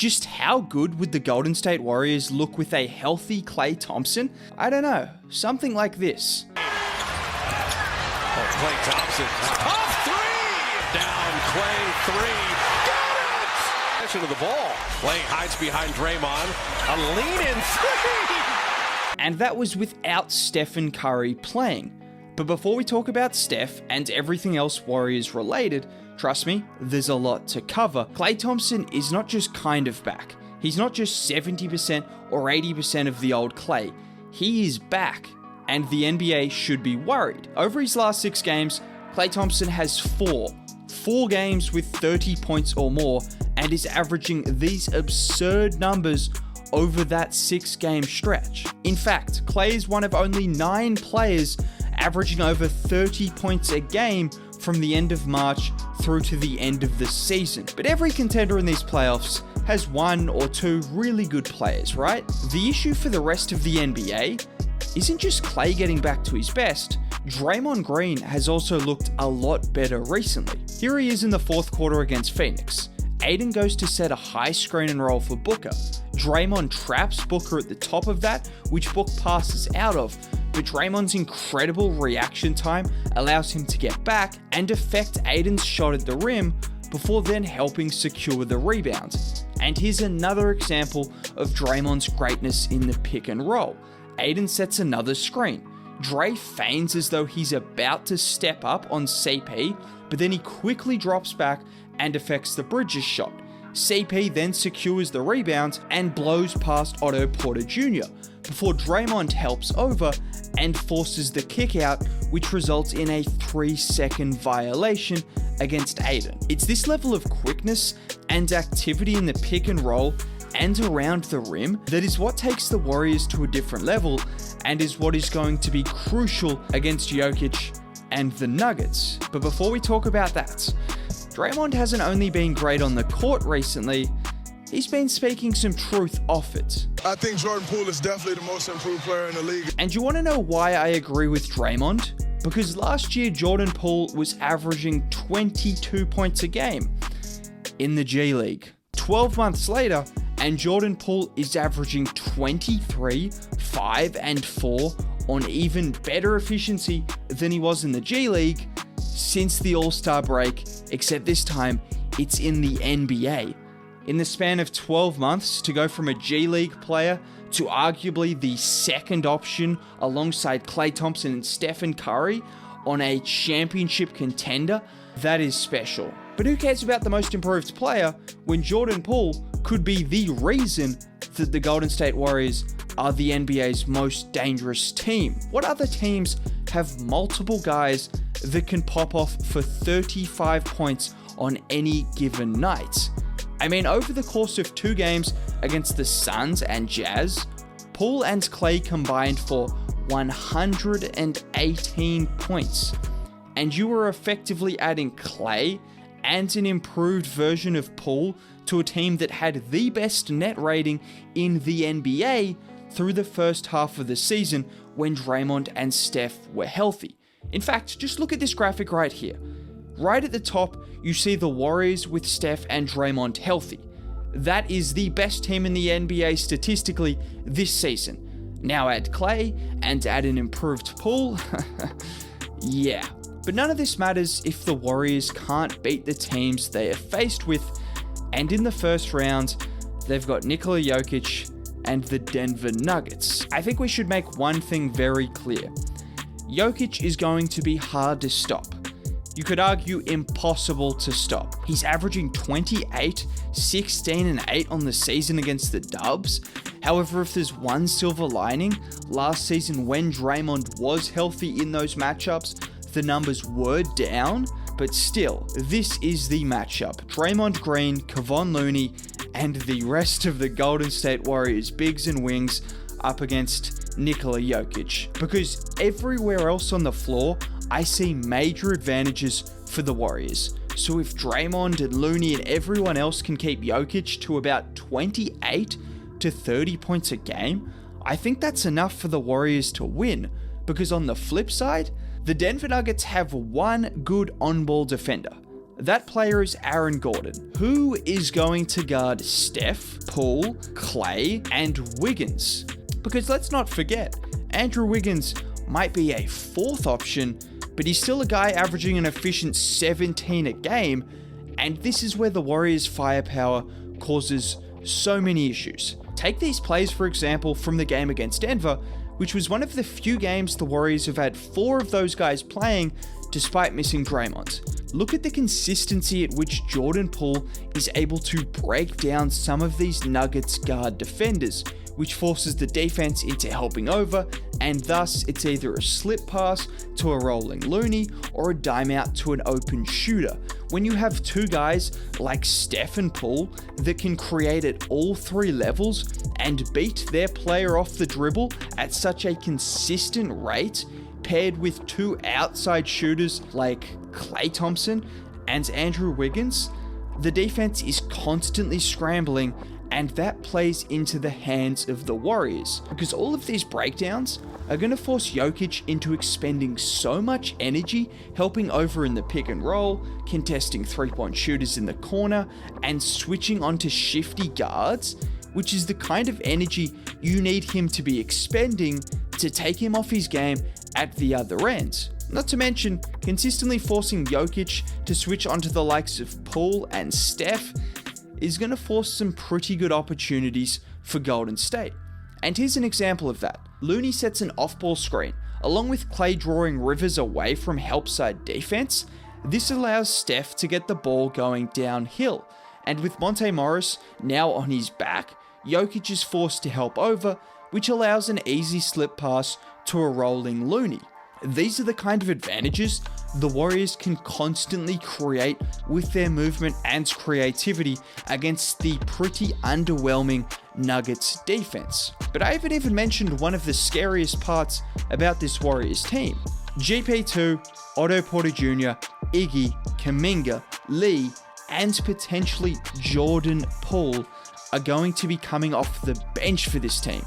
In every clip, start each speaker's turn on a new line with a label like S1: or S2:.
S1: Just how good would the Golden State Warriors look with a healthy Klay Thompson? I don't know, something like this.
S2: Klay Thompson, off three! Down, Klay, three, got it! Possession of the ball. Klay hides behind Draymond, a lean-in three!
S1: And that was without Stephen Curry playing. But before we talk about Steph and everything else Warriors related, trust me, there's a lot to cover. Klay Thompson is not just kind of back. He's not just 70% or 80% of the old Klay. He is back, and the NBA should be worried. Over his last 6 games, Klay Thompson has 4 games with 30 points or more, and is averaging these absurd numbers over that 6-game stretch. In fact, Klay is one of only 9 players averaging over 30 points a game from the end of March through to the end of the season. But every contender in these playoffs has 1 or 2 really good players, right? The issue for the rest of the NBA isn't just Klay getting back to his best. Draymond Green has also looked a lot better recently. Here he is in the 4th quarter against Phoenix. Aiden goes to set a high screen and roll for Booker. Draymond traps Booker at the top of that, which Book passes out of, but Draymond's incredible reaction time allows him to get back and defect Aiden's shot at the rim before then helping secure the rebound. And here's another example of Draymond's greatness in the pick and roll. Aiden sets another screen. Dre feigns as though he's about to step up on CP, but then he quickly drops back and defects the Bridges shot. CP then secures the rebound and blows past Otto Porter Jr. before Draymond helps over and forces the kick out, which results in a 3-second violation against Aiden. It's this level of quickness and activity in the pick and roll and around the rim that is what takes the Warriors to a different level and is what is going to be crucial against Jokic and the Nuggets. But before we talk about that, Draymond hasn't only been great on the court recently, he's been speaking some truth off it.
S3: I think Jordan Poole is definitely the most improved player in the league.
S1: And you want to know why I agree with Draymond? Because last year Jordan Poole was averaging 22 points a game in the G League. 12 months later, and Jordan Poole is averaging 23, 5, and 4 on even better efficiency than he was in the G League since the All-Star break, except this time it's in the NBA. In the span of 12 months, to go from a G League player to arguably the second option alongside Klay Thompson and Stephen Curry on a championship contender, that is special. But who cares about the most improved player when Jordan Poole could be the reason that the Golden State Warriors are the NBA's most dangerous team? What other teams have multiple guys that can pop off for 35 points on any given night? I mean, over the course of 2 games against the Suns and Jazz, Poole and Klay combined for 118 points. And you were effectively adding Klay and an improved version of Poole to a team that had the best net rating in the NBA through the first half of the season when Draymond and Steph were healthy. In fact, just look at this graphic right here. Right at the top, you see the Warriors with Steph and Draymond healthy. That is the best team in the NBA statistically this season. Now add Klay and add an improved Poole. Yeah. But none of this matters if the Warriors can't beat the teams they are faced with, and in the first round, they've got Nikola Jokic and the Denver Nuggets. I think we should make one thing very clear. Jokic is going to be hard to stop. You could argue impossible to stop. He's averaging 28, 16, and 8 on the season against the Dubs. However, if there's one silver lining, last season when Draymond was healthy in those matchups, the numbers were down, but still, this is the matchup. Draymond Green, Kevon Looney, and the rest of the Golden State Warriors bigs and wings up against Nikola Jokic. Because everywhere else on the floor, I see major advantages for the Warriors. So if Draymond and Looney and everyone else can keep Jokic to about 28 to 30 points a game, I think that's enough for the Warriors to win. Because on the flip side, the Denver Nuggets have one good on-ball defender. That player is Aaron Gordon. Who is going to guard Steph, Paul, Klay, and Wiggins? Because let's not forget, Andrew Wiggins might be a fourth option, but he's still a guy averaging an efficient 17 a game, and this is where the Warriors' firepower causes so many issues. Take these plays, for example, from the game against Denver, which was one of the few games the Warriors have had 4 of those guys playing despite missing Draymond. Look at the consistency at which Jordan Poole is able to break down some of these Nuggets guard defenders, which forces the defense into helping over, and thus it's either a slip pass to a rolling Looney or a dime out to an open shooter. When you have 2 guys like Steph and Paul that can create at all 3 levels and beat their player off the dribble at such a consistent rate, paired with 2 outside shooters like Klay Thompson and Andrew Wiggins, the defense is constantly scrambling, and that plays into the hands of the Warriors, because all of these breakdowns are going to force Jokic into expending so much energy helping over in the pick and roll, contesting 3-point shooters in the corner, and switching onto shifty guards, which is the kind of energy you need him to be expending to take him off his game at the other end. Not to mention, consistently forcing Jokic to switch onto the likes of Paul and Steph is going to force some pretty good opportunities for Golden State. And here's an example of that. Looney sets an off-ball screen, along with Klay drawing Rivers away from help side defense. This allows Steph to get the ball going downhill, and with Monte Morris now on his back, Jokic is forced to help over, which allows an easy slip pass to a rolling Looney. These are the kind of advantages the Warriors can constantly create with their movement and creativity against the pretty underwhelming Nuggets defense. But I haven't even mentioned one of the scariest parts about this Warriors team. GP2, Otto Porter Jr., Iggy, Kuminga, Lee, and potentially Jordan Poole are going to be coming off the bench for this team.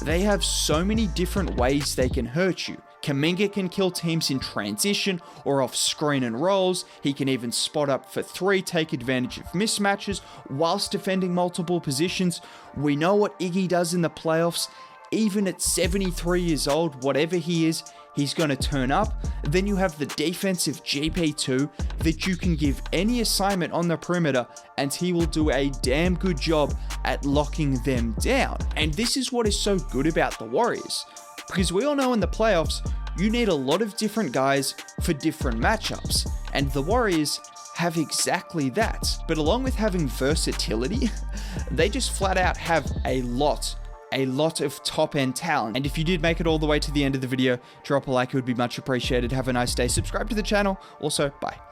S1: They have so many different ways they can hurt you. Kuminga can kill teams in transition or off screen and rolls. He can even spot up for 3, take advantage of mismatches whilst defending multiple positions. We know what Iggy does in the playoffs. Even at 73 years old, whatever he is, he's going to turn up. Then you have the defensive GP2 that you can give any assignment on the perimeter and he will do a damn good job at locking them down. And this is what is so good about the Warriors, because we all know in the playoffs, you need a lot of different guys for different matchups, and the Warriors have exactly that. But along with having versatility, they just flat out have a lot of top-end talent. And if you did make it all the way to the end of the video, drop a like, it would be much appreciated. Have a nice day. Subscribe to the channel. Also, bye.